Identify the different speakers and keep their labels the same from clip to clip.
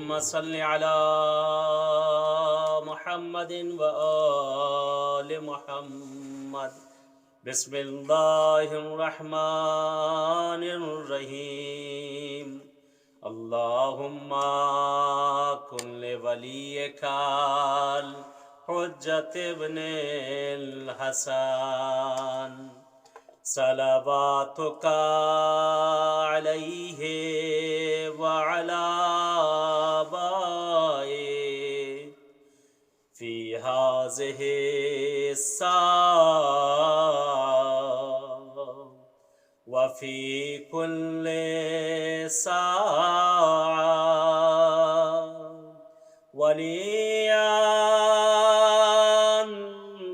Speaker 1: اللهم صل على محمد وآل محمد بسم الله الرحمن الرحيم اللهم كن لوليك الحجة ابن الحسن صلواتك عليه وعلى آبائه في هذه الساعة وفي كل ساعة وليا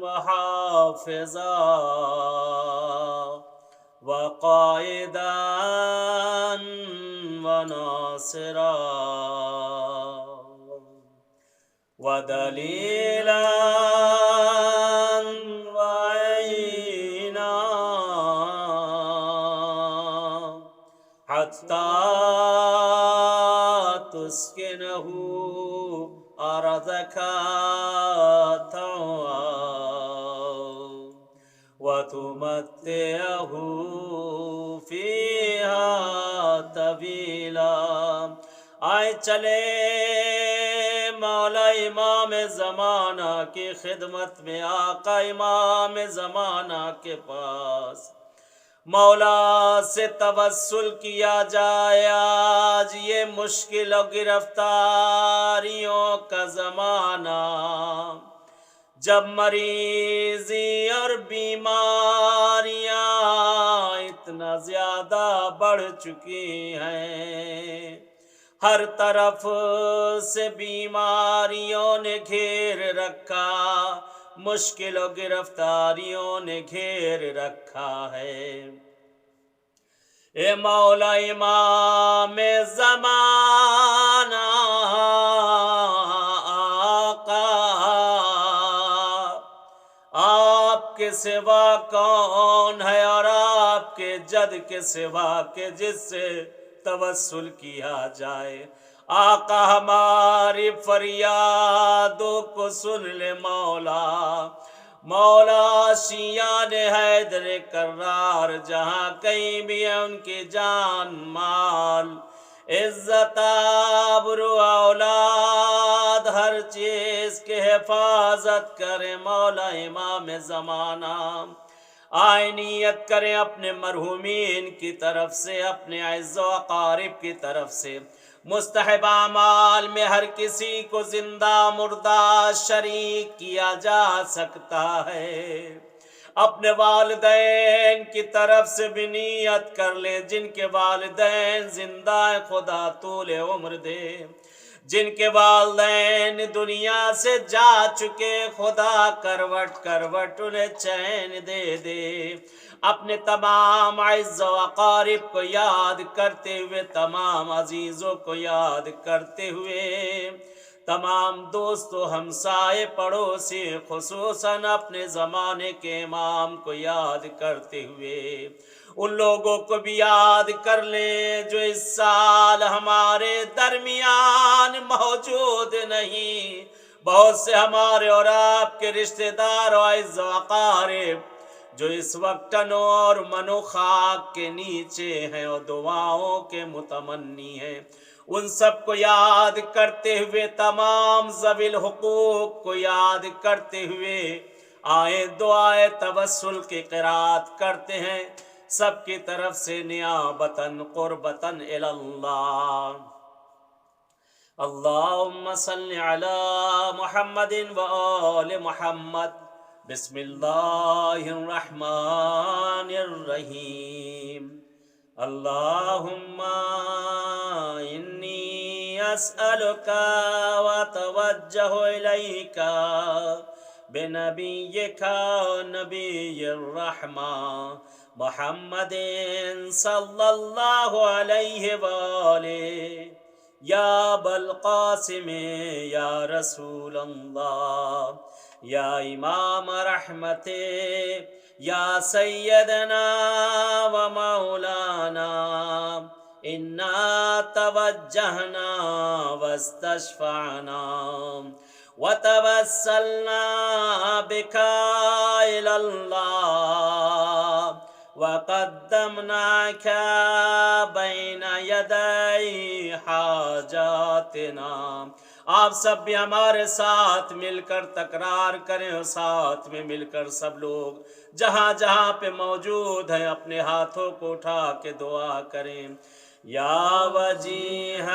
Speaker 1: وحافظا وقائدا وناصرا ودليلا وعينا حتى تسكنه أرضك طوعا وتمتعه فيها طويلا. آئے چلے مولا امام زمانہ کی خدمت میں، آقا امام زمانہ کے پاس مولا سے توسل کیا جائے. آج یہ مشکل و گرفتاریوں کا زمانہ، جب مریضی اور بیماریاں اتنا زیادہ بڑھ چکی ہیں، ہر طرف سے بیماریوں نے گھیر رکھا، مشکل و گرفتاریوں نے گھیر رکھا ہے. اے مولا امام زمانہ آقا، آپ کے سوا کون ہے اور آپ کے جد کے سوا کہ جس سے توسل کیا جائے. آقا ہماری فریادوں کو سن لے مولا. مولا شیعان حیدر کرار جہاں کہیں بھی ہے، ان کی جان مال عزت آبرو اولاد ہر چیز کے حفاظت کرے. مولا امام زمانہ آئے نیت کریں اپنے مرحومین کی طرف سے، اپنے اعز و اقارب کی طرف سے. مستحب اعمال میں ہر کسی کو زندہ مردہ شریک کیا جا سکتا ہے. اپنے والدین کی طرف سے بھی نیت کر لے، جن کے والدین زندہ ہیں خدا طول عمر دے، جن کے والدین دنیا سے جا چکے خدا کروٹ کروٹ انہیں چین دے دے. اپنے تمام اعز و اقارب کو یاد کرتے ہوئے، تمام عزیزوں کو یاد کرتے ہوئے، تمام دوستو ہمسائے پڑوسی خصوصاً اپنے زمانے کے امام کو یاد کرتے ہوئے ان لوگوں کو بھی یاد کر لیں جو اس سال ہمارے درمیان موجود نہیں. بہت سے ہمارے اور آپ کے رشتہ دار و اعز و اقارب جو اس وقت تنو اور منو خاک کے نیچے ہیں اور دعاؤں کے متمنی ہیں. ان سب کو یاد کرتے ہوئے، تمام ذوی الحقوق کو یاد کرتے ہوئے آئے دعائے توسل کی قرات کرتے ہیں سب کی طرف سے نیابتاً قربتاً اللہ. اللہم صل علی محمد وآل محمد بسم اللہ الرحمن الرحیم. اللہم انی اسألک واتوجہ الیک بنبیک نبی الرحمہ محمد صلی اللہ علیہ وآلہ یا بالقاسم یا رسول اللہ یا امام رحمت یا سیدنا و مولانا انا توجہنا واستشفعنا وتوسلنا بك إلى الله وقدمناك بين يدي حاجاتنا. آپ سب بھی ہمارے ساتھ مل کر تکرار کریں اور ساتھ میں مل کر سب لوگ جہاں جہاں پہ موجود ہیں اپنے ہاتھوں کو اٹھا کے دعا کریں. یا وجیہان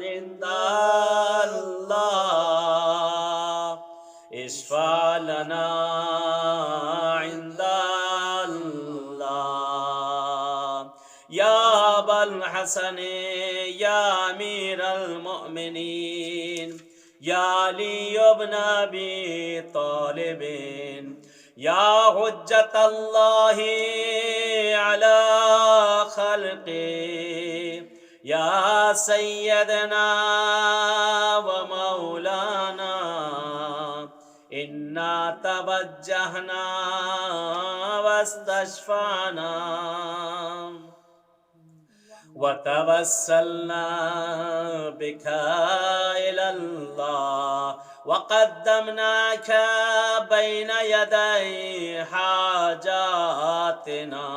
Speaker 1: عند اللہ اشفع لنا عند اللہ یا ابا الحسن یا امیر المؤمنین یا علی ابن ابی طالب یا حجت اللہ علی خلقی یا سیدنا و مولانا انا توجہنا واستشفعنا وتوسلنا بك إلى الله وقدمناك بين يدي حاجاتنا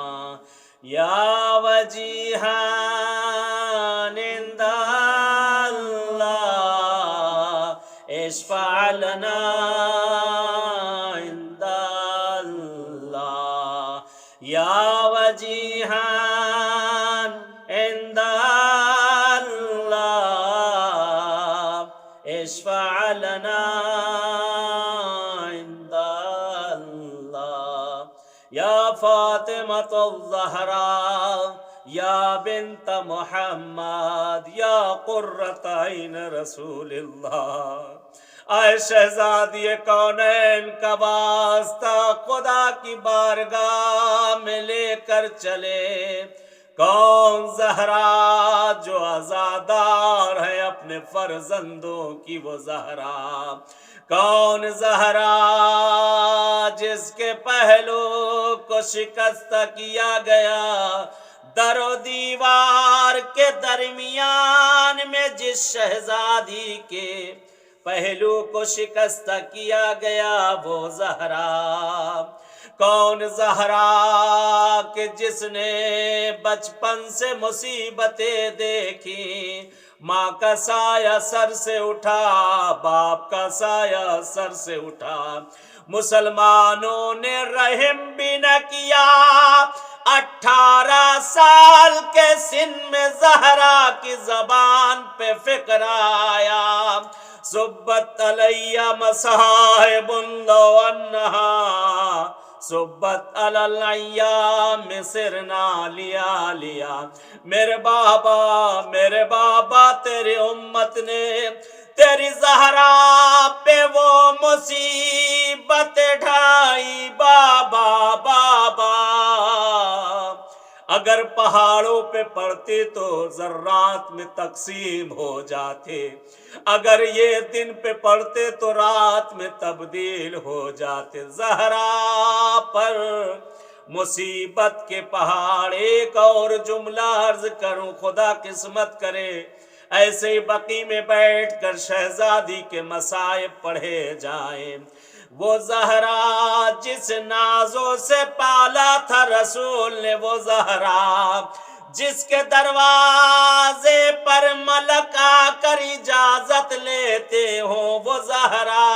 Speaker 1: يا وجيها عند الله اشفع لنا عند الله يا وجيها عند الله اشفع لنا عند الله يا فاطمة الزهراء يا بنت محمد يا قرة عين رسول الله. اے شہزادی کونین کا واسطہ خدا کی بارگاہ میں لے کر چلے. کون زہرا جو عزادار ہے اپنے فرزندوں کی وہ زہرا. کون زہرا جس کے پہلو کو شکست کیا گیا در و دیوار کے درمیان میں جس شہزادی کے پہلو کو شکست کیا گیا وہ زہرا. کون زہرا کہ جس نے بچپن سے مصیبتیں دیکھی ماں کا سایہ سر سے اٹھا باپ کا سایہ سر سے اٹھا مسلمانوں نے رحم بھی نہ کیا. 18 سال کے سن میں زہرا کی زبان پہ فکر آیا صبت علیہ مصائب لو انہا صبت علی الایام سرنا لیا لیا. میرے بابا تیری امت نے تیری زہرا پہ وہ مصیبت ڈھائی بابا بابا. اگر پہاڑوں پہ پڑتے تو ذرات میں تقسیم ہو جاتے. اگر یہ دن پہ پڑتے تو رات میں تبدیل ہو جاتے. زہرا پر مصیبت کے پہاڑ. ایک اور جملہ عرض کروں خدا قسمت کرے ایسے ہی بقی میں بیٹھ کر شہزادی کے مصائب پڑھے جائیں. وہ زہرا جس نازوں سے پالا تھا رسول نے وہ زہرا جس کے دروازے پر ملک آ کر اجازت لیتے ہوں وہ زہرا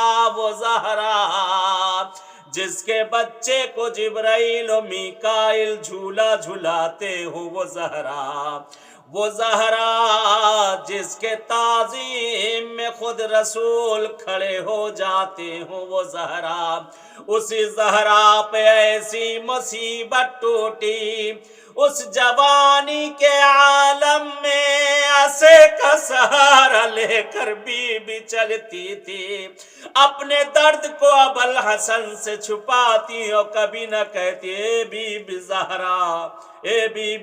Speaker 1: جس کے بچے کو جبرائیل و میکائیل جھولا جھلاتے ہوں وہ زہرا جس کے تعظیم میں خود رسول کھڑے ہو جاتے ہوں وہ زہرا. اسی زہرا پہ ایسی مصیبت ٹوٹی اس جوانی کے عالم میں اسے کا سہارا لے کر بی بی چلتی تھی. اپنے درد کو ابوالحسن سے چھپاتی اور کبھی نہ کہتی اے بی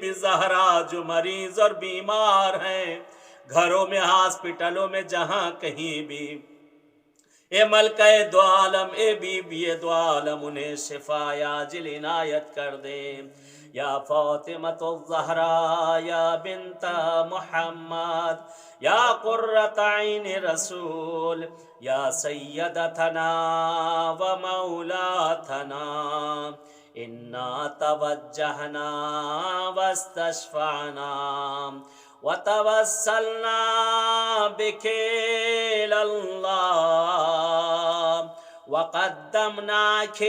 Speaker 1: بی زہرا جو مریض اور بیمار ہیں گھروں میں ہاسپٹلوں میں جہاں کہیں بھی اے ملکہ دو عالم، اے بی بی دو عالم، انہیں شفا عاجل عنایت کر دے۔ یا فاطمۃ الزہرا یا بنت محمد، یا قرۃ عین رسول، یا سیدتنا و مولاتنا، انا توجہنا واستشفعنا وتوسلنا بك إلى الله وقدمناك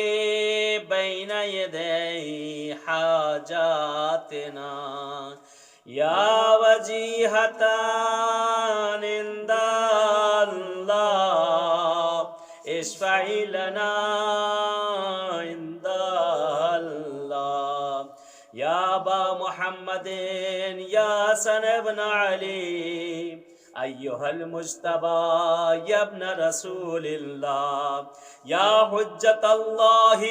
Speaker 1: بين يدي حاجاتنا يا وجيهة عند الله اشفعي لنا عند الله یا ابا محمد یا حسن ابن علی ایہا المجتبی یا ابن رسول اللہ یا حجت اللہ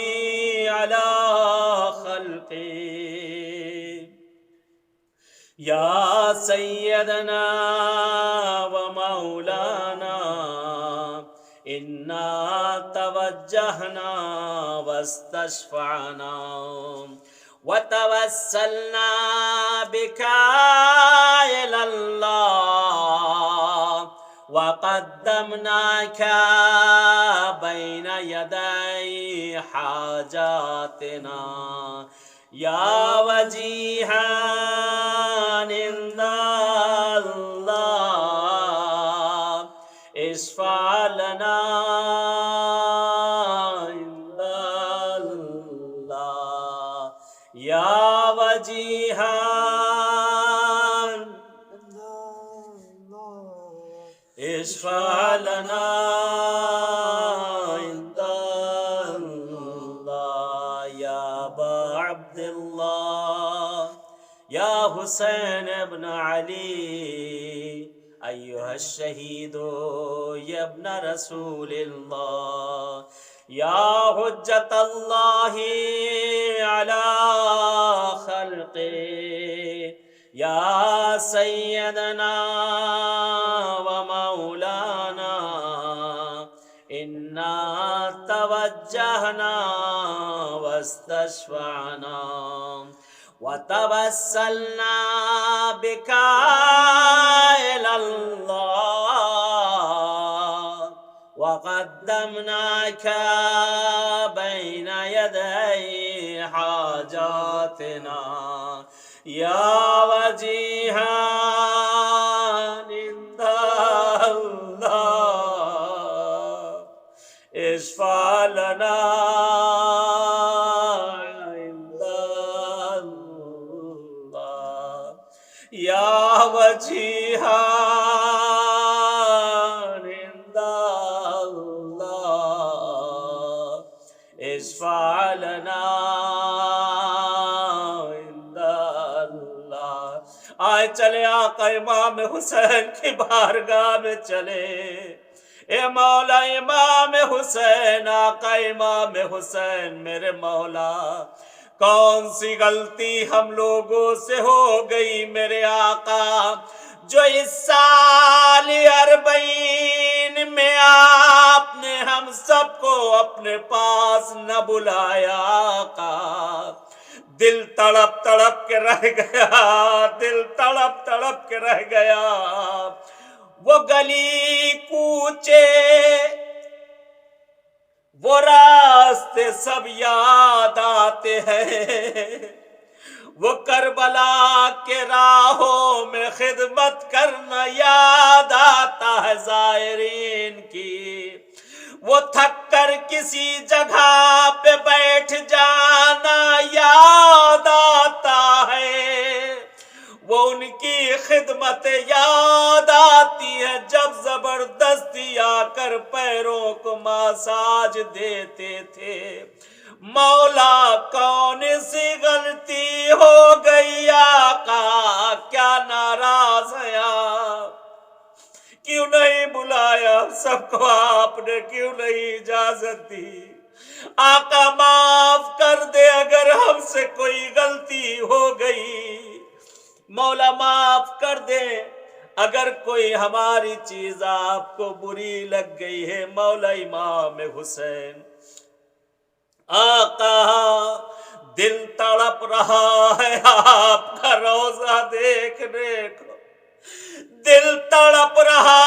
Speaker 1: علی خلقی یا سیدنا و مولانا انا توجہنا واستشفعنا وتوسلنا بك إلى الله وقدمناك بين يدي حاجاتنا يا وجيها عند الله اشفع لنا یا وجیہان اشفع لنا عند اللہ یا ابا عبداللہ یا حسین ابن علی ایہا الشہید یا ابن رسول اللہ یا حجت اللہ علی خلقی یا سیدنا و مولانا انا توجہنا واستشفعنا وتوسلنا بك إلى الله وقدمناك بين يدي حاجاتنا يا وجيها عند الله اشفع لنا عند الله يا وجيها اشفع لنا عند اللہ۔ آئے چلے آقا امام حسین کی بارگاہ میں چلے، اے مولا امام حسین، آقا امام حسین میرے مولا، کون سی غلطی ہم لوگوں سے ہو گئی میرے آقا، جو اس سال 40 میں آپ نے ہم سب کو اپنے پاس نہ بلایا آقا۔ دل تڑپ تڑپ کے رہ گیا، دل تڑپ تڑپ کے رہ گیا، وہ گلی کوچے وہ راستے سب یاد آتے ہیں، وہ کربلا کے راہوں میں خدمت کرنا یاد آتا ہے زائرین کی، وہ تھک کر کسی جگہ پہ بیٹھ جانا یاد آتا ہے، وہ ان کی خدمت یاد آتی ہے جب زبردستی آ کر پیروں کو مساج دیتے تھے۔ مولا کون سی غلطی ہو گئی آقا، کیا ناراض ہے آپ، کیوں نہیں بلایا سب کو، آپ نے کیوں نہیں اجازت دی؟ آقا معاف کر دے اگر ہم سے کوئی غلطی ہو گئی، مولا معاف کر دے اگر کوئی ہماری چیز آپ کو بری لگ گئی ہے مولا امام حسین، آقا دل تڑپ رہا ہے آپ کا روزہ دیکھنے کو، دل تڑپ رہا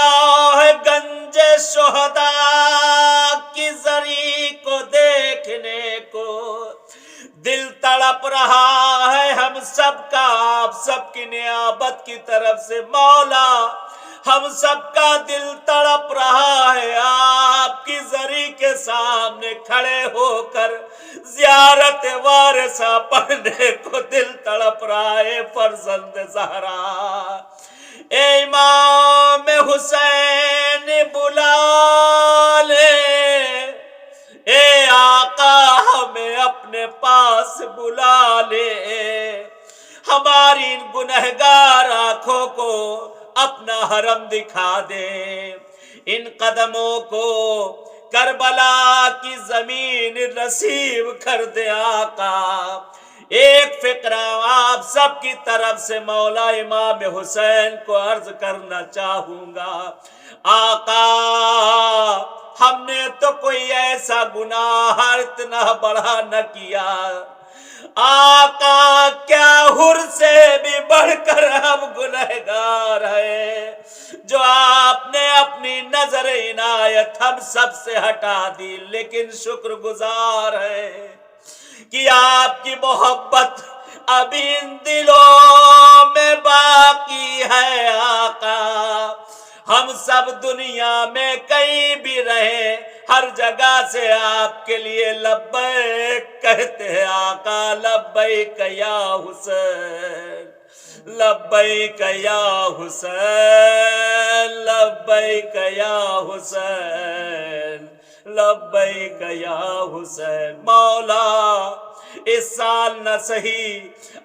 Speaker 1: ہے گنج شہداء کی زری کو دیکھنے کو، دل تڑپ رہا ہے ہم سب کا آپ سب کی نیابت کی طرف سے مولا، ہم سب کا دل تڑپ رہا ہے آپ کی زری کے سامنے کھڑے ہو کر زیارت وارثہ پڑھنے کو دل تڑپ رہا ہے فرزند زہرا۔ اے امام حسین بلا لے، اے آقا ہمیں اپنے پاس بلا لے، ہماری ان گنہگار آنکھوں کو اپنا حرم دکھا دے، ان قدموں کو کربلا کی زمین نصیب کر دے آقا۔ ایک فقرہ آپ سب کی طرف سے مولا امام حسین کو عرض کرنا چاہوں گا، آقا ہم نے تو کوئی ایسا گناہ اتنا بڑا نہ کیا، آقا کیا حر سے بھی بڑھ کر ہم گنہگار ہیں جو آپ نے اپنی نظر عنایت ہم سب سے ہٹا دی، لیکن شکر گزار ہے کہ آپ کی محبت ابھی ان دلوں میں باقی ہے آقا۔ ہم سب دنیا میں کہیں بھی رہیں، ہر جگہ سے آپ کے لیے لبیک کہتے ہیں آقا، لبیک یا حسین، لبیک یا حسین، لبیک یا حسین، لبیک یا حسین۔ مولا اس سال نہ صحیح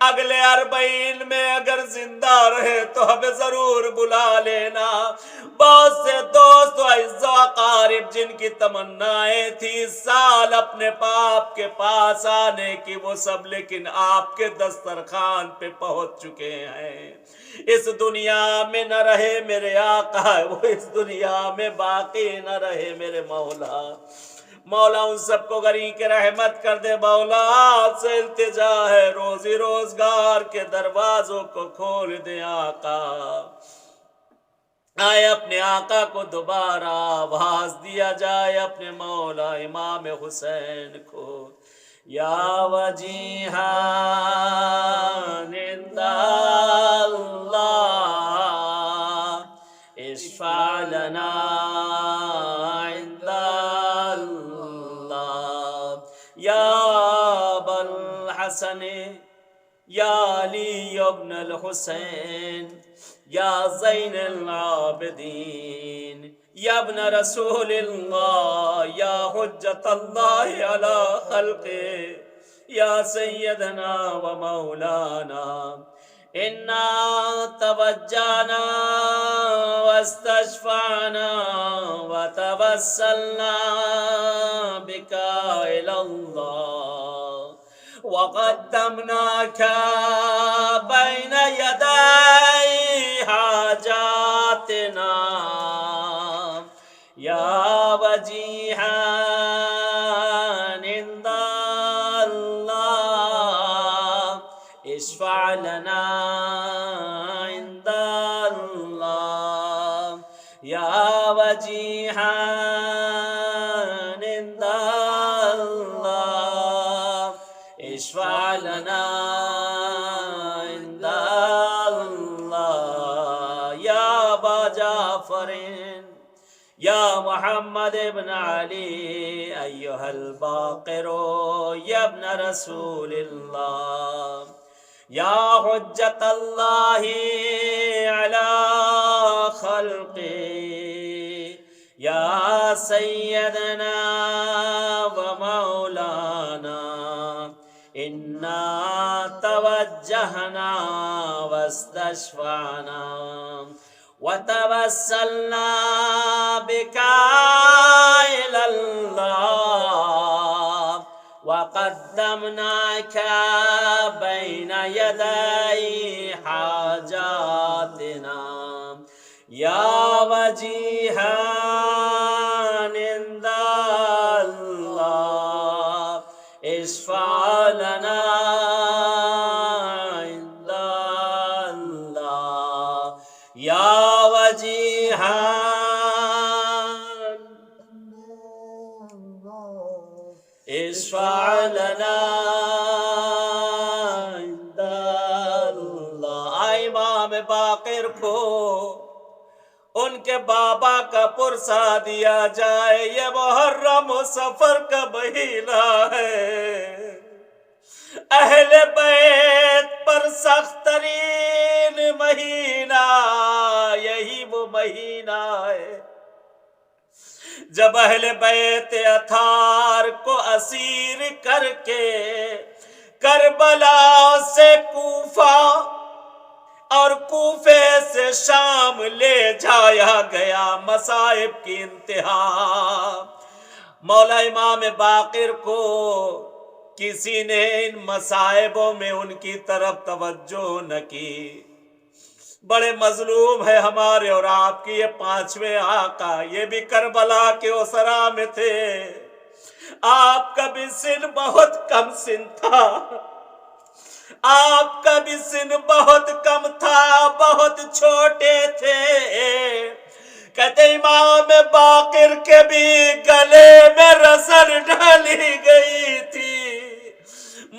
Speaker 1: اگلے 40 میں اگر زندہ رہے تو ہمیں ضرور بلا لینا۔ بہت سے دوست و اعزاء و اقارب جن کی تمنائیں تھی اس سال اپنے باپ کے پاس آنے کی، وہ سب لیکن آپ کے دسترخوان پہ پہنچ چکے ہیں۔ اس دنیا میں نہ رہے میرے آقا، وہ اس دنیا میں باقی نہ رہے میرے مولا۔ مولا ان سب کو غریق کے رحمت کر دے، مولا آپ سے التجا ہے روزی روزگار کے دروازوں کو کھول دے آقا۔ آئے اپنے آقا کو دوبارہ آواز دیا جائے اپنے مولا امام حسین کو، یا وجیہاں عند اللہ اشفع لنا عند اللہ، یا ابا الحسن یا علی ابن الحسین یا زین العابدین یا ابن رسول اللہ یا حجت اللہ علی خلقہ یا سیدنا و مولانا، انا توجہنا واستشفعنا وتوسلنا بک الی اللہ وقدمناک بین یدی حاجاتنا، یا وجیہا عند اللہ اشفع لنا عند اللہ، یا وجیہا عند اللہ اشفع لنا عند اللہ، یا ابا جعفر یا محمد ابن علی ایہا الباقر یا ابن رسول اللہ، یا حجت اللہ علی خلقہ یا سیدنا و مولانا، انا توجہنا واستشفعنا وتوسلنا بک الی اللہ وقدمناک بین یدی حاجاتنا، یا وجیہان عند اللہ اشفع لنا عند اللہ یا وجیہان اشفع لنا عند اللہ۔ امام باقر کو ان کے بابا کا پرسہ دیا جائے، یہ محرم و سفر کا مہینہ ہے، اہل بیت پر سخت ترین مہینہ یہی وہ مہینہ ہے جب اہل بیت اطہار کو اسیر کر کے کربلا سے کوفہ اور کوفے سے شام لے جایا گیا، مصائب کی انتہا۔ مولا امام باقر کو کسی نے ان مصائبوں میں ان کی طرف توجہ نہ کی۔ بڑے مظلوم ہے ہمارے اور آپ کی یہ پانچویں آقا، یہ بھی کربلا کے اسرا میں تھے، آپ کا بھی سن بہت کم سن تھا، آپ کا بھی سن بہت کم تھا، بہت چھوٹے تھے۔ کہتے امام باقر کے بھی گلے میں رسن ڈالی گئی تھی،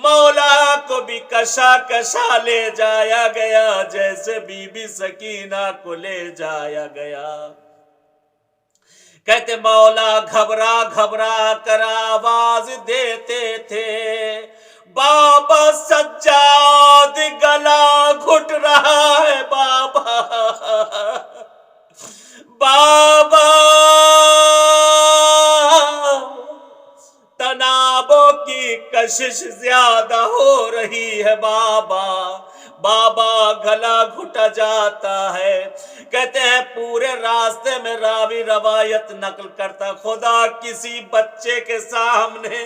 Speaker 1: مولا کو بھی کشا کشا لے جایا گیا جیسے بی بی سکینہ کو لے جایا گیا۔ کہتے مولا گھبرا گھبرا کر آواز دیتے تھے، بابا سجاد گلا گھٹ رہا ہے، بابا بابا تنابوں کی کشش زیادہ ہو رہی ہے، بابا بابا گلا گھٹا جاتا ہے۔ کہتے ہیں پورے راستے میں راوی روایت نقل کرتا، خدا کسی بچے کے سامنے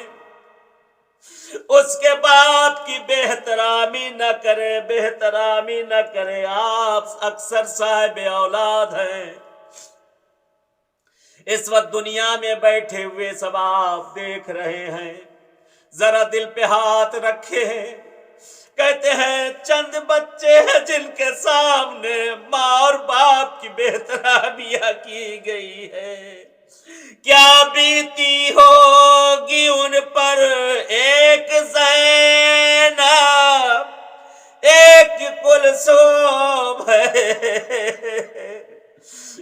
Speaker 1: اس کے باپ کی بے احترامی نہ کرے، بے احترامی نہ کرے۔ آپ اکثر صاحب اولاد ہیں، اس وقت دنیا میں بیٹھے ہوئے سب آپ دیکھ رہے ہیں، ذرا دل پہ ہاتھ رکھے ہیں۔ کہتے ہیں چند بچے ہیں جن کے سامنے ماں اور باپ کی بے احترامیاں کی گئی ہے، کیا بیتی ہوگی ان پر ایک زینب ایک کلثوم ہے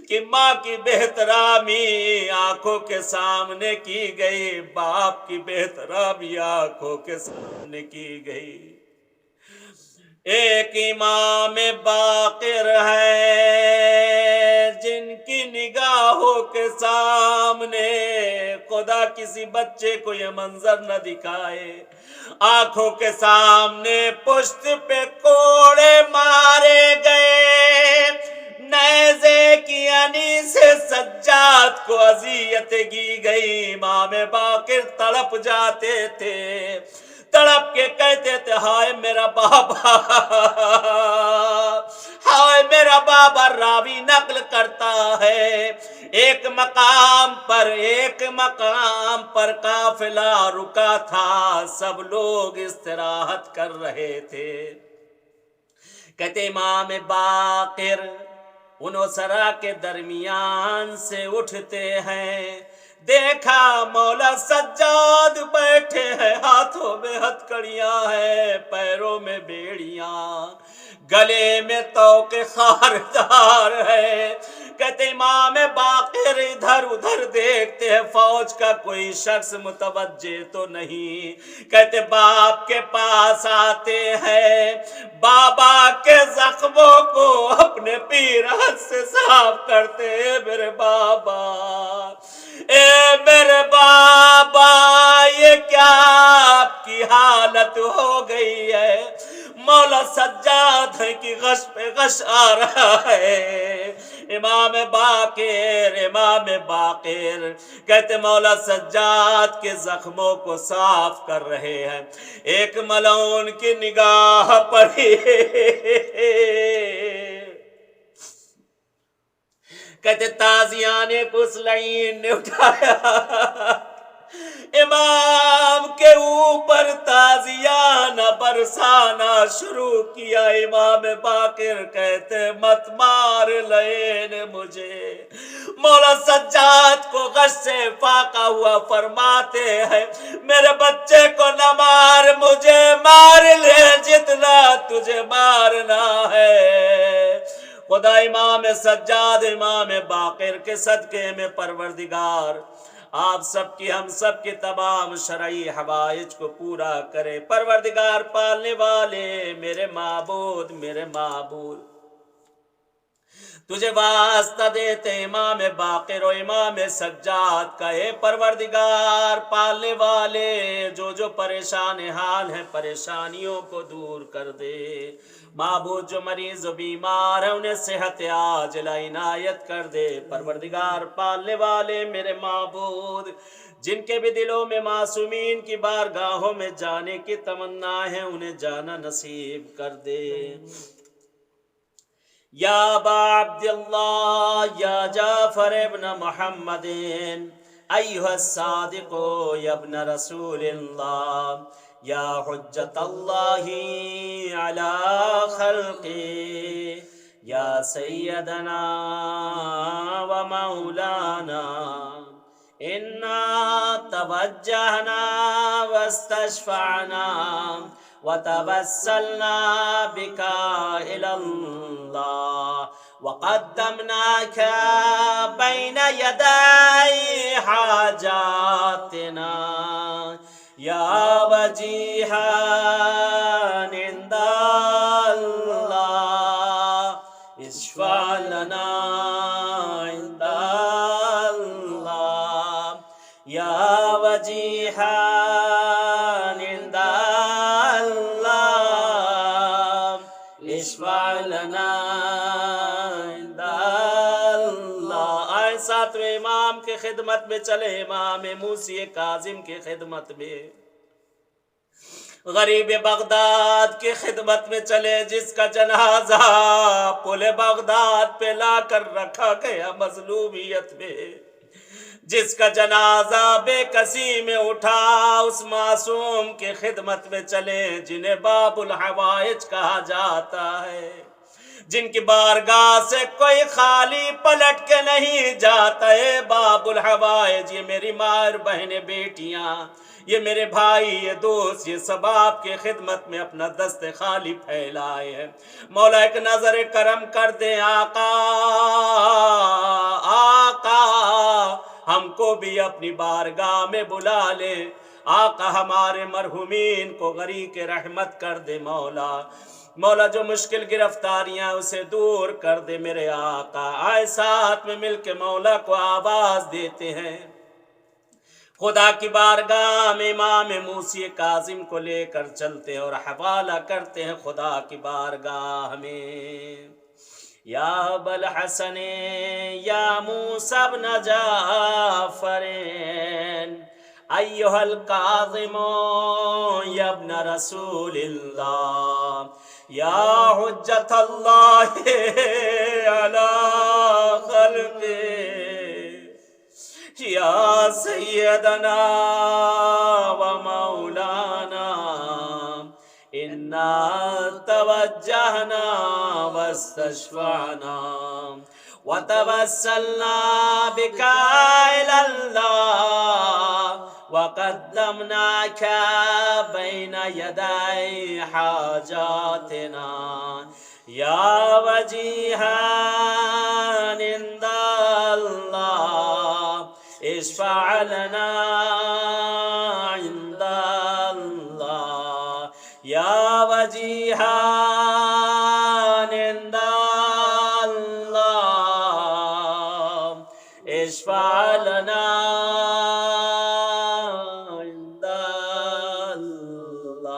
Speaker 1: کہ ماں کی بے احترامی آنکھوں کے سامنے کی گئی، باپ کی بے احترامی آنکھوں کے سامنے کی گئی۔ ایک امام باقر ہے جن کی نگاہوں کے سامنے خدا کسی بچے کو یہ منظر نہ دکھائے، آنکھوں کے سامنے پشت پہ کوڑے مارے گئے، نیزے کی انی سے سجاد کو اذیت کی گئی۔ امام باقر تڑپ جاتے تھے، تڑپ کے کہتے تھے ہائے میرا بابا، ہائے میرا بابا۔ راوی نقل کرتا ہے ایک مقام پر قافلہ رکا تھا، سب لوگ استراحت کر رہے تھے۔ کہتے امام باقر ان اسرا کے درمیان سے اٹھتے ہیں، دیکھا مولا سجاد بیٹھے ہیں، ہاتھوں میں ہتھکڑیاں ہیں، پیروں میں بیڑیاں، گلے میں توق خاردار ہے۔ کہتے امام باقر ادھر ادھر دیکھتے ہیں، فوج کا کوئی شخص متوجہ تو نہیں۔ کہتے باپ کے پاس آتے ہیں، بابا کے زخموں کو اپنے پیرہن سے صاف کرتے ہیں، میرے بابا اے میرے بابا یہ کیا آپ کی حالت ہو گئی ہے؟ مولا سجاد ہے کہ غش پہ غش آ رہا ہے۔ امام باقر کہتے مولا سجاد کے زخموں کو صاف کر رہے ہیں، ایک ملعون کی نگاہ پڑی، کہتے تازیانے کو اس لعین نے اٹھایا، امام کے اوپر تازیانہ برسانا شروع کیا۔ امام باقر کہتے مت مار لعین مجھے۔ مولا سجاد کو غش سے فاقہ ہوا فرماتے ہیں میرے بچے کو نہ مار، مجھے مار لے جتنا تجھے مارنا ہے۔ خدا امام سجاد امام باقر کے صدقے میں پروردگار آپ سب کی ہم سب کی تمام شرعی حوائج کو پورا کرے۔ پروردگار پالنے والے میرے معبود میرے معبود، تجھے واسطہ دیتے امام باقر و امام سجاد کا، اے پروردگار پالنے والے جو جو پریشان حال ہیں پریشانیوں کو دور کر دے۔ معبود جو مریض و بیمار ہیں انہیں صحت عاجلہ عنایت کر دے۔ پروردگار پالنے والے میرے معبود جن کے بھی دلوں میں معصومین کی بارگاہوں میں جانے کی تمنا ہے انہیں جانا نصیب کر دے۔ یا ابا عبداللہ یا جعفر ابن محمد ایھا الصادق یا ابن رسول اللہ یا حجت اللہ علی خلقی یا سیدنا و مولانا انا توجہنا واستشفعنا وتوسلنا بك إلى الله وقدمناك بين يدي حاجاتنا يا وجيها عند الله اشفع لنا عند الله يا وجيها ساتویں امام کے خدمت میں چلے، امام موسی کاظم کی خدمت میں، غریب بغداد کی خدمت میں چلے جس کا جنازہ پل بغداد پہ لا کر رکھا گیا مظلومیت میں، جس کا جنازہ بے کسی میں اٹھا اس معصوم کی خدمت میں چلے جنہیں باب الحوائج کہا جاتا ہے، جن کی بارگاہ سے کوئی خالی پلٹ کے نہیں جاتا ہے۔ باب الحوائج یہ میری ماں بہنیں بیٹیاں، یہ میرے بھائی، یہ دوست، یہ سب آپ کی خدمت میں اپنا دست خالی پھیلائے ہیں۔ مولا ایک نظر کرم کر دے آقا، آقا ہم کو بھی اپنی بارگاہ میں بلا لے، آقا ہمارے مرحومین کو غریق رحمت کر دے۔ مولا مولا جو مشکل گرفتاریاں اسے دور کر دے میرے آقا۔ آئے ساتھ میں مل کے مولا کو آواز دیتے ہیں، خدا کی بارگاہ میں امام موسی کاظم کو لے کر چلتے ہیں اور حوالہ کرتے ہیں خدا کی بارگاہ میں۔ یا ابوالحسن یا موسی ابن جعفر ایھا الکاظم یا ابن رسول اللہ یا حجت اللہ علی خلقہ یا سیدنا و مولانا انا توجہنا واستشفعنا وتوسلنا بك إلى الله وقدمناك بين يدي حاجاتنا يا وجيها عند الله اشفع لنا عند الله يا وجيها عند اشفع لنا عند اللہ۔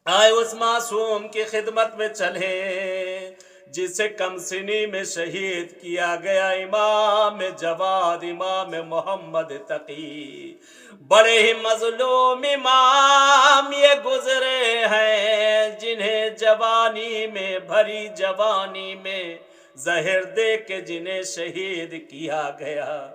Speaker 1: آئے اس معصوم کی خدمت میں چلے جسے کم سنی میں شہید کیا گیا امام جواد امام محمد تقی، بڑے ہی مظلوم امام یہ گزرے ہیں جنہیں جوانی میں بھری جوانی میں زہر دے کے جنہیں شہید کیا گیا،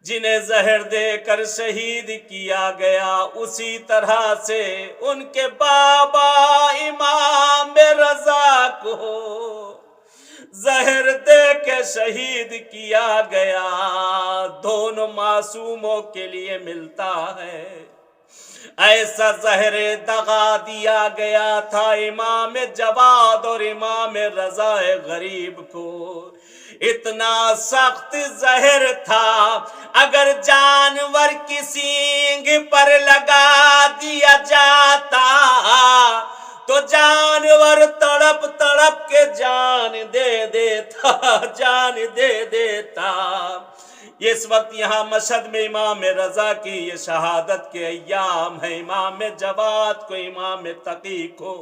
Speaker 1: جنہیں زہر دے کر شہید کیا گیا، اسی طرح سے ان کے بابا امام رضا کو زہر دے کے شہید کیا گیا۔ دونوں معصوموں کے لیے ملتا ہے، ایسا زہر دغا دیا گیا تھا امام جواد اور امام رضا غریب کو۔ اتنا سخت زہر تھا، اگر جانور کی سینگ پر لگا دیا جاتا تو جانور تڑپ تڑپ کے جان دے دیتا، جان دے دیتا۔ اس وقت یہاں مشہد میں امام رضا کی یہ شہادت کے ایام ہے۔ امام جواد کو، امام تقی کو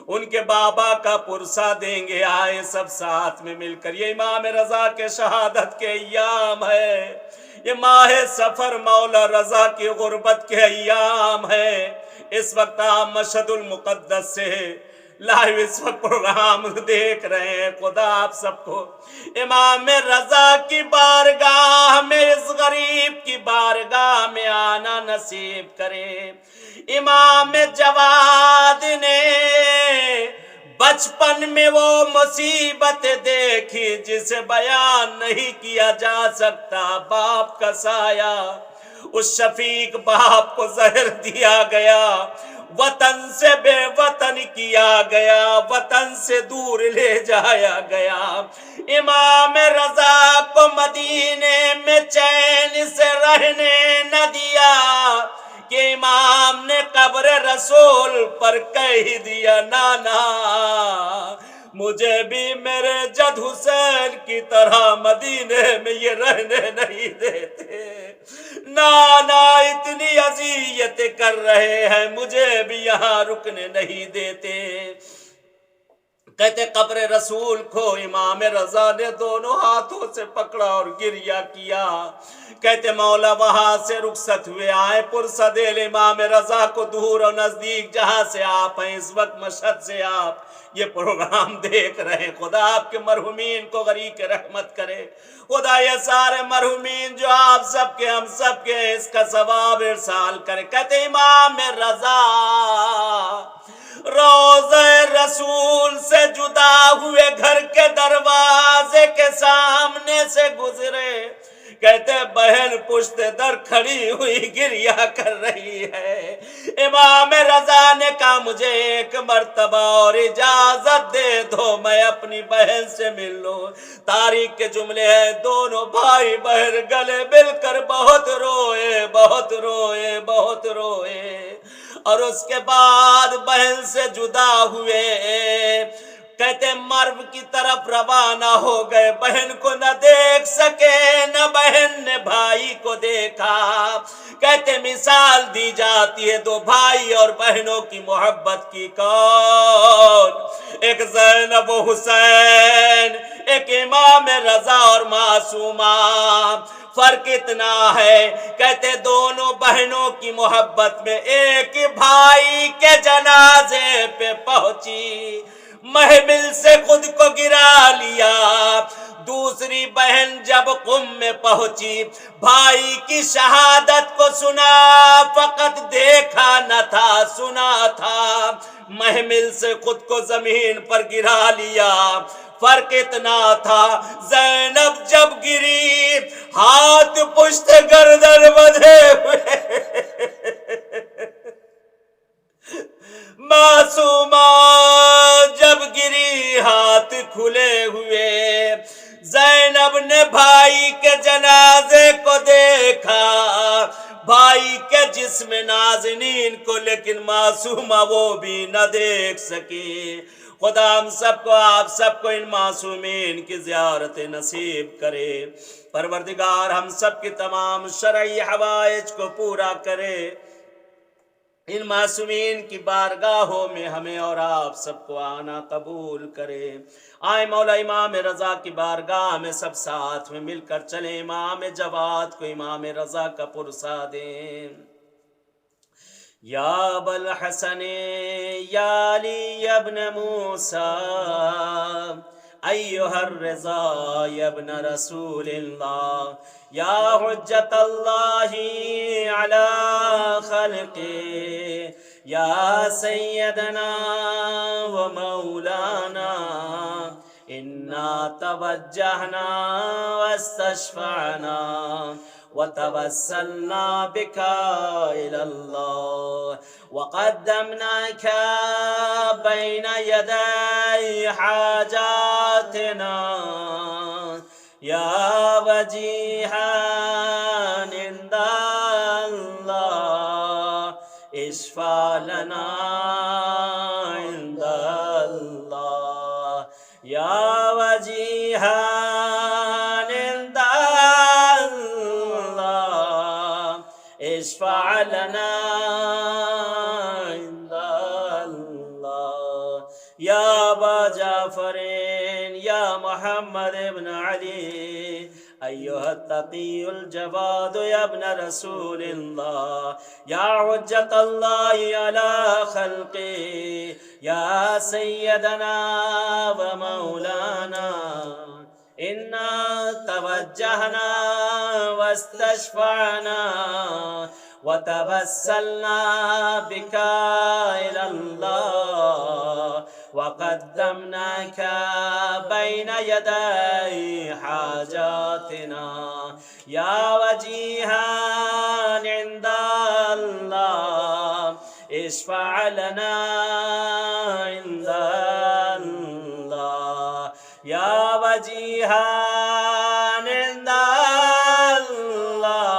Speaker 1: ان کے بابا کا پرسہ دیں گے، آئے سب ساتھ میں مل کر۔ یہ امام رضا کے شہادت کے ایام ہے، یہ ماہ سفر مولا رضا کی غربت کے ایام ہے۔ اس وقت آپ مشہد المقدس سے لائیو اس وقت پروگرام دیکھ رہے ہیں۔ خدا آپ سب کو امام رضا کی بارگاہ میں، اس غریب کی بارگاہ میں آنا نصیب کرے۔ امام جواد نے بچپن میں وہ مصیبت دیکھی جسے بیان نہیں کیا جا سکتا۔ باپ کا سایہ، اس شفیق باپ کو زہر دیا گیا، وطن سے بے وطن کیا گیا، وطن سے دور لے جایا گیا۔ امام رضا کو مدینے میں چین سے رہنے نہ دیا کہ امام نے قبر رسول پر کہہ دیا، نانا مجھے بھی میرے جد حسین کی طرح مدینے میں یہ رہنے نہیں دیتے، نانا اتنی اذیت کر رہے ہیں، مجھے بھی یہاں رکنے نہیں دیتے۔ کہتے قبر رسول کو امام رضا نے دونوں ہاتھوں سے پکڑا اور گریہ کیا۔ کہتے مولا وہاں سے رخصت ہوئے، آئے پرسہ دے امام رضا کو، دور اور نزدیک جہاں سے آپ ہیں، اس وقت مشہد سے آپ یہ پروگرام دیکھ رہے ہیں۔ خدا آپ کے مرحومین کو غریق رحمت کرے، خدا یہ سارے مرحومین جو آپ سب کے ہم سب کے اس کا ثواب ارسال کرے۔ کہتے امام رضا روضہ رسول سے جدا ہوئے گھر کے دروازے کے سامنے سے گزرے، کہتے بہن پشت در کھڑی ہوئی گریہ کر رہی ہے۔ امام رضا نے کہا مجھے ایک مرتبہ اور اجازت دے دو، میں اپنی بہن سے مل لوں۔ تاریخ کے جملے ہیں، دونوں بھائی بہن گلے مل کر بہت روئے، بہت روئے، بہت روئے، اور اس کے بعد بہن سے جدا ہوئے۔ کہتے مرو کی طرف روانہ ہو گئے، بہن کو نہ دیکھ سکے، نہ بہن نے بھائی کو دیکھا۔ کہتے مثال دی جاتی ہے دو بھائی اور بہنوں کی محبت کی، کون؟ ایک زینب و حسین، ایک امام رضا اور معصومہ۔ فرق اتنا ہے، کہتے دونوں بہنوں کی محبت میں ایک بھائی کے جنازے پہ پہنچی، محمل سے خود کو گرا لیا۔ دوسری بہن جب قم میں پہنچی، بھائی کی شہادت کو سنا، فقط دیکھا نہ تھا، سنا تھا، محمل سے خود کو زمین پر گرا لیا۔ فرق اتنا تھا، زینب جب گری ہاتھ پشت گردن بدھے ہوئے، معصومہ جب گری ہاتھ کھلے ہوئے۔ زینب نے بھائی کے جنازے کو دیکھا، بھائی کے جسم نازنین کو، لیکن معصومہ وہ بھی نہ دیکھ سکی۔ خدا ہم سب کو، آپ سب کو ان معصومین کی زیارت نصیب کرے۔ پروردگار ہم سب کی تمام شرعی حوائج کو پورا کرے۔ ان معصومین کی بارگاہوں میں ہمیں اور آپ سب کو آنا قبول کرے۔ آئے مولا امام رضا کی بارگاہ میں سب ساتھ میں مل کر چلیں، امام جواد کو امام رضا کا پرسہ دیں۔ یا ابا الحسن یا علی ابن موسیٰ أيها الرضا يا ابن رسول الله يا حجة الله على خلقه يا سيدنا ومولانا إنا توجهنا واستشفعنا وتوسلنا بك إلى الله وقدمناك بين يدي حاجاتنا يا وجيها عند الله اشفع لنا عند الله يا وجيها عند الله اشفع لنا عند الله يا أبا جعفر يا محمد بن علي أيها التقي الجواد يا ابن رسول الله يا حجة الله على خلقه يا سيدنا ومولانا إنا توجهنا واستشفعنا وتوسلنا بك إلى الله وقدمناك بين يدي حاجاتنا يا وجيها عند الله اشفع لنا عند الله يا وجيها عند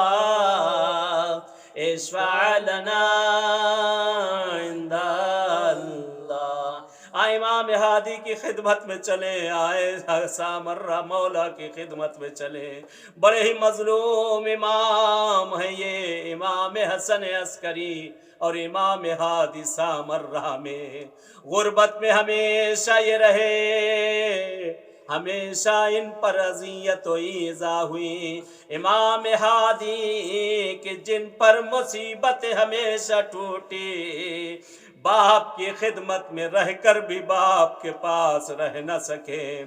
Speaker 1: الله اشفع لنا عند الله آئے امام ہادی کی خدمت میں چلے آئے سامرہ مولا کی خدمت میں چلے بڑے ہی مظلوم امام ہیں یہ امام حسن عسکری اور امام ہادی سامرہ میں غربت میں ہمیشہ یہ رہے ہمیشہ ان پر اذیت و ایذا ہوئی امام ہادی کہ جن پر مصیبت ہمیشہ ٹوٹی باپ کی خدمت میں رہ کر بھی باپ کے پاس رہ نہ سکے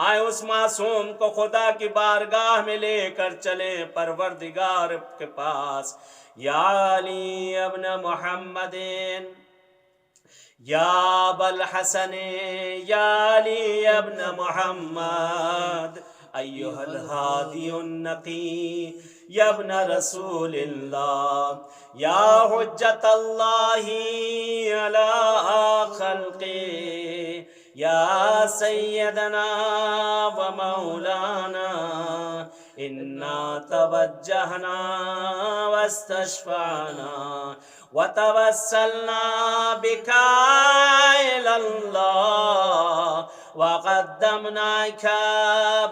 Speaker 1: آئے اس معصوم کو خدا کی بارگاہ میں لے کر چلے پروردگار کے پاس یا علی ابن محمد یا ابا الحسن یا علی ابن محمد ایها الهادي النقي يا ابن رسول الله يا حجة الله على خلقه يا سيدنا ومولانا إنا توجهنا واستشفعنا وتوسلنا بك إلى الله وقدمناك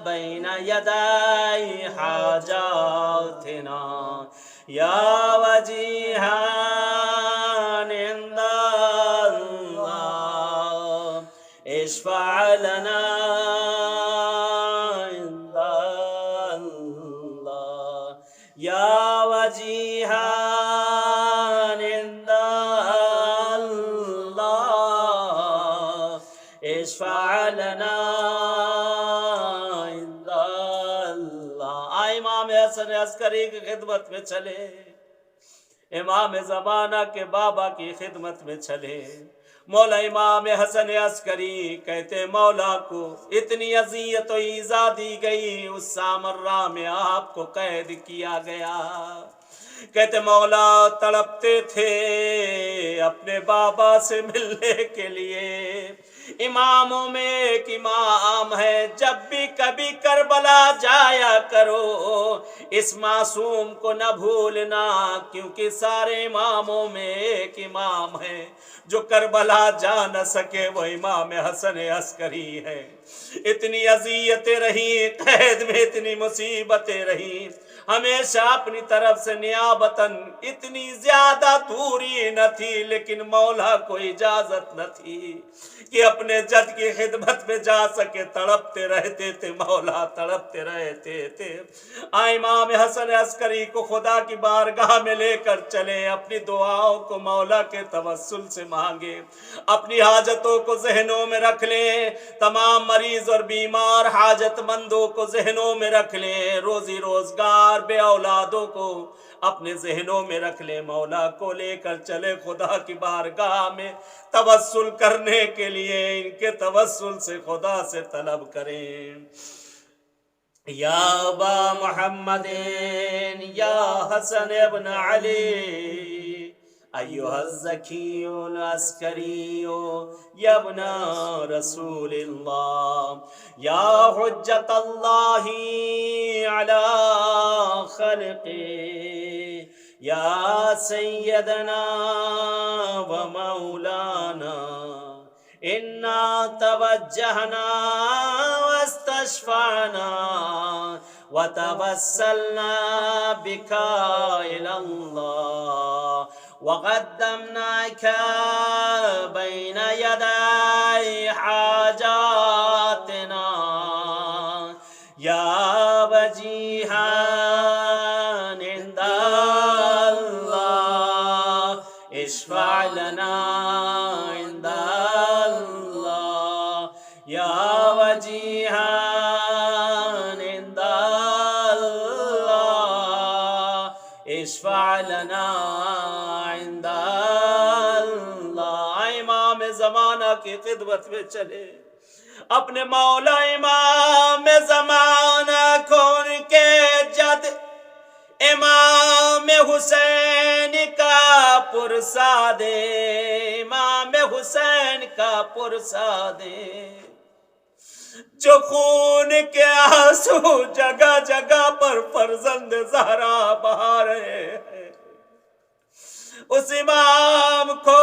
Speaker 1: بين يدي حاجاتنا يا وجيها عند الله اشفع لنا عند الله يا وجيها عند الله اشفع لنا عند الله امام حسن عسکری کی خدمت میں چلے امام زمانہ کے بابا کی خدمت میں چلے مولا امام حسن عسکری کہتے مولا کو اتنی اذیت و ایذا دی گئی اس سامرہ میں آپ کو قید کیا گیا کہتے مولا تڑپتے تھے اپنے بابا سے ملنے کے لیے اماموں میں ایک امام ہے جب بھی کبھی کربلا جایا کرو اس معصوم کو نہ بھولنا کیونکہ سارے اماموں میں ایک امام ہے جو کربلا جا نہ سکے وہ امام حسن عسکری ہے اتنی اذیتیں رہی قید میں اتنی مصیبتیں رہی ہمیشہ اپنی طرف سے نیابتاً اتنی زیادہ دوری نہ تھی، لیکن مولا کو اجازت نہ تھی کہ اپنے جد کی خدمت میں جا سکے، تڑپتے رہتے تھے مولا، تڑپتے رہتے تھے۔ امام حسن عسکری کو خدا کی بارگاہ میں لے کر چلے، اپنی دعاؤں کو مولا کے توسل سے مانگے، اپنی حاجتوں کو ذہنوں میں رکھ لیں، تمام مریض اور بیمار حاجت مندوں کو ذہنوں میں رکھ لیں، روزی روزگار بے اولادوں کو اپنے ذہنوں میں رکھ لیں، مولا کو لے کر چلے خدا کی بارگاہ میں توسل کرنے کے لیے، ان کے توسل سے خدا سے طلب کریں۔ یا ابا محمد یا حسن ابن علی ایھا الزکی العسکری یا ابن رسول اللہ یا حجت اللہ علی خلقہ یا سیدنا و مولانا انا توجہنا واستشفعنا وتوسلنا بك إلى الله وقدمناك بين يدي حاجاتنا يا وجيها عند الله اشفع لنا عند الله يا وجيها اشفع لنا عند اللہ۔ امام زمانہ کی خدمت میں چلے، اپنے مولا امام زمانہ کو ان کے جد امام حسین کا پرسہ دے، امام حسین کا پرسہ دے، جو خون کے آنسو جگہ جگہ پر فرزند زہرا بہا رہے ہیں، اس امام کو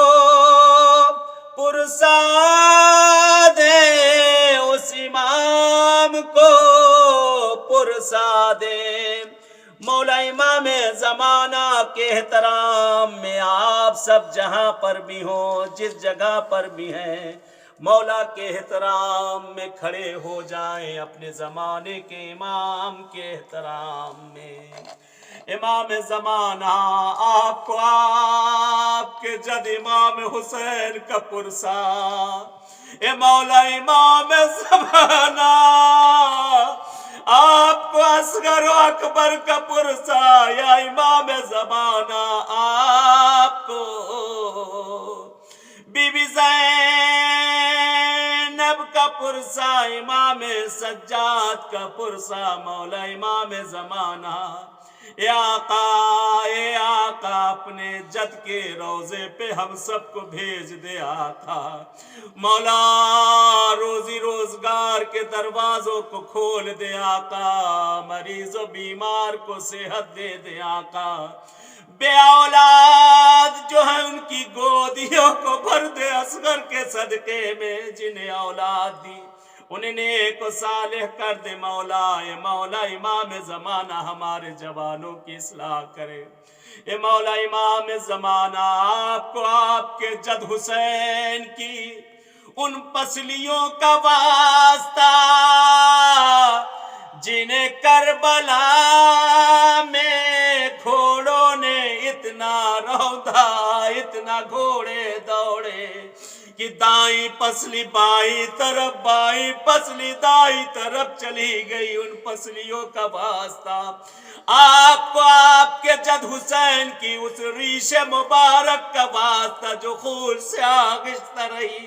Speaker 1: پرسا دے، اس امام کو پرسا دے۔ مولا امام زمانہ کے احترام میں آپ سب جہاں پر بھی ہوں، جس جگہ پر بھی ہیں، مولا کے احترام میں کھڑے ہو جائیں، اپنے زمانے کے امام کے احترام میں۔ امام زمانہ آپ کو آپ کے جد امام حسین کا پرسہ، اے مولا امام زمانہ آپ کو اصغر و اکبر کا پرسہ، یا امام زمانہ آپ کو بی بی زینب کا پرسہ، امام سجاد کا پرسہ، مولا امام زمانہ اے آقا اپنے جد کے روضے پہ ہم سب کو بھیج دے آقا، مولا روزی روزگار کے دروازوں کو کھول دے آقا، مریض و بیمار کو صحت دے دے آقا، بے اولاد جو ہے ان کی گودیوں کو بھر دے اصغر کے صدقے میں، جنہیں اولاد دی انہیں نیک و صالح کر دے مولا۔ اے مولا امام زمانہ ہمارے جوانوں کی اصلاح کرے، اے مولا امام زمانہ آپ کو آپ کے جد حسین کی ان پسلیوں کا واسطہ جنہیں کربلا میں گھوڑوں نے اتنا روندا، اتنا گھوڑے دوڑے کہ دائیں پسلی بائیں طرف، بائیں پسلی دائیں طرف چلی گئی، ان پسلیوں کا واسطہ آپ کو آپ کے جد حسین کی اس ریش مبارک کا واسطہ جو خون سے آغشتہ رہی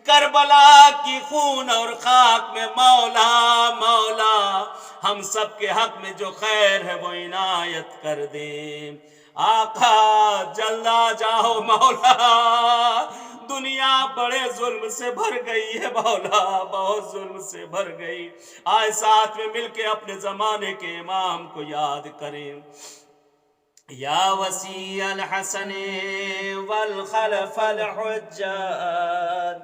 Speaker 1: کربلا کی خون اور خاک میں، مولا مولا ہم سب کے حق میں جو خیر ہے وہ عنایت کر دے آقا، جلدا جاؤ مولا، دنیا بڑے ظلم سے بھر گئی ہے مولا، بہت ظلم سے بھر گئی۔ آئے ساتھ میں مل کے اپنے زمانے کے امام کو یاد کریں۔ یا وسیع الحسن والخلف الحجات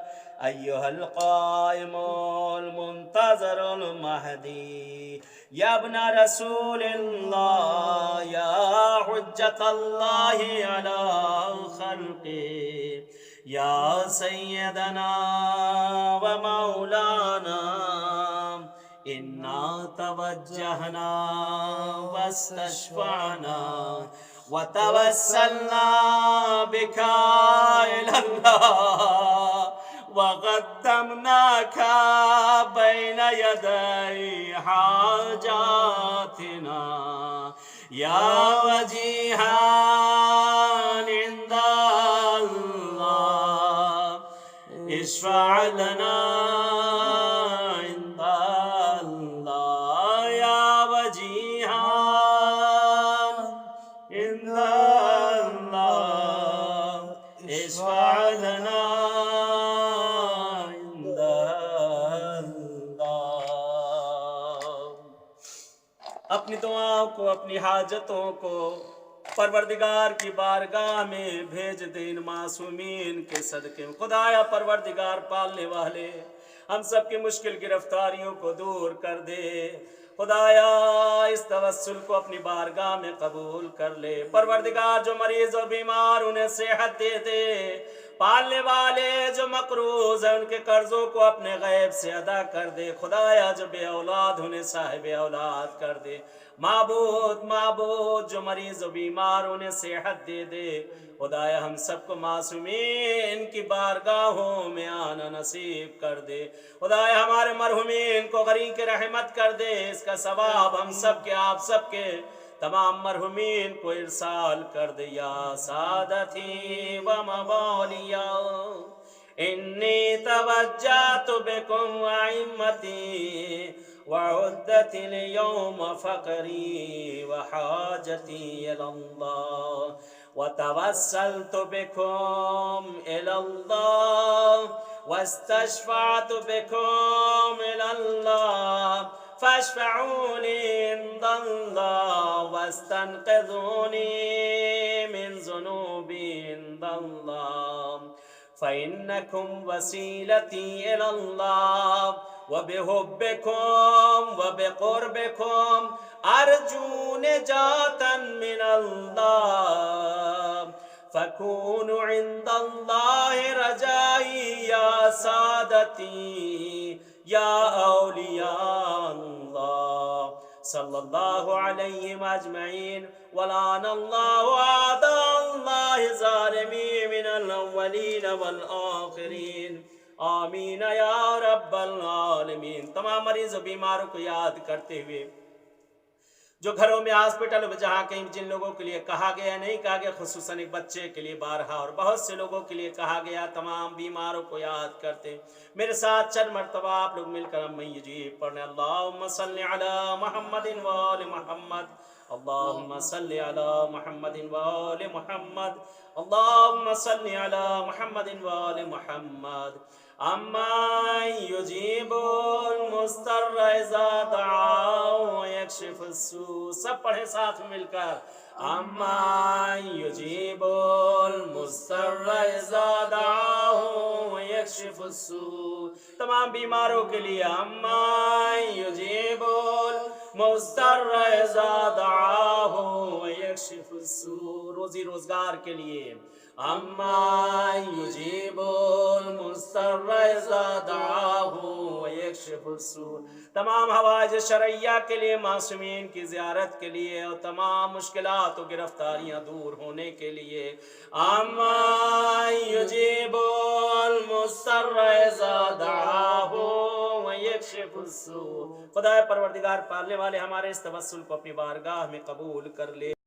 Speaker 1: ایھا القائم المنتظر المہدی یا ابن رسول اللہ یا حجت اللہ علی خلقہ یا سیدنا و مولانا انا توجہنا واستشفعنا وتوسلنا بك إلى الله وقدمناك بين يدي حاجاتنا يا وجيها عند الله اشفع لنا عند الله يا وجيها عند الله اشفع لنا عند الله. اپنی دعاؤں کو اپنی حاجتوں کو پروردگار کی بارگاہ میں بھیج دے ان معصومین کے صدقے. خدایا پروردگار پالنے والے ہم سب کی مشکل گرفتاریوں کو دور کر دے. خدایا اس توسل کو اپنی بارگاہ میں قبول کر لے. پروردگار جو مریض اور بیمار انہیں صحت دے دے. پالنے والے جو مقروض ہیں ان کے قرضوں کو اپنے غیب سے ادا کر دے. خدایا جو بے اولاد انہیں صاحب اولاد کر دے. معبود جو مریض و بیمار انہیں صحت دے دے. خدایا ہم سب کو معصومین کی بارگاہوں میں آنا نصیب کر دے. خدایا ہمارے مرحومین کو غریق رحمت کر دے. اس کا ثواب ہم سب کے آپ سب کے تمام مرحومین کو ارسال کر دے. یا سادتی و مبالیا انی توجہت بکم وعمتی وعدت اليوم فقری وحاجتی الاللہ وتوسلت بكم إلى الله واستشفعت بكم إلى الله فاشفعوني عند الله واستنقذوني من ذنوبي عند الله فإنكم وسيلتي إلى الله وبحبكم وبقربكم أرجو نجاة من الله فكونوا عند الله رجائي يا سادتي يا أولياء الله صلى الله عليهم أجمعين ولعن الله أعداء الله الظالمين من الأولين والآخرين آمین یا رب العالمین. تمام مریض و بیماروں کو یاد کرتے ہوئے جو گھروں میں ہاسپٹل میں جہاں کہیں جن لوگوں کے لیے کہا گیا نہیں کہا گیا خصوصاً ایک بچے کے لیے بارہا اور بہت سے لوگوں کے لیے کہا گیا تمام بیماروں کو یاد کرتے میرے ساتھ چند مرتبہ آپ لوگ مل کر ہم یجیب پڑھنے. اللہم صلی علی محمد و آل محمد اللہم صلی علی محمد و آل محمد اللہم صلی علی محمد و آل محمد. اما یجیب المضطر اذا دعا ویکشف السوء. سب پڑھے ساتھ مل کر. اما یجیب المضطر اذا دعا ویکشف السوء. تمام بیماروں کے لیے. اما یجیب المضطر اذا دعا ویکشف السوء. روزی روزگار کے لیے. اما یجیب المضطر اذا دعاه ویکشف السوء. تمام حوائج شرعیہ کے لیے معصومین کی زیارت کے لیے اور تمام مشکلات و گرفتاریاں دور ہونے کے لیے. اما یجیب المضطر اذا دعاه ویکشف السوء. خدا پروردگار پالنے والے ہمارے اس توسل کو اپنی بارگاہ میں قبول کر لے.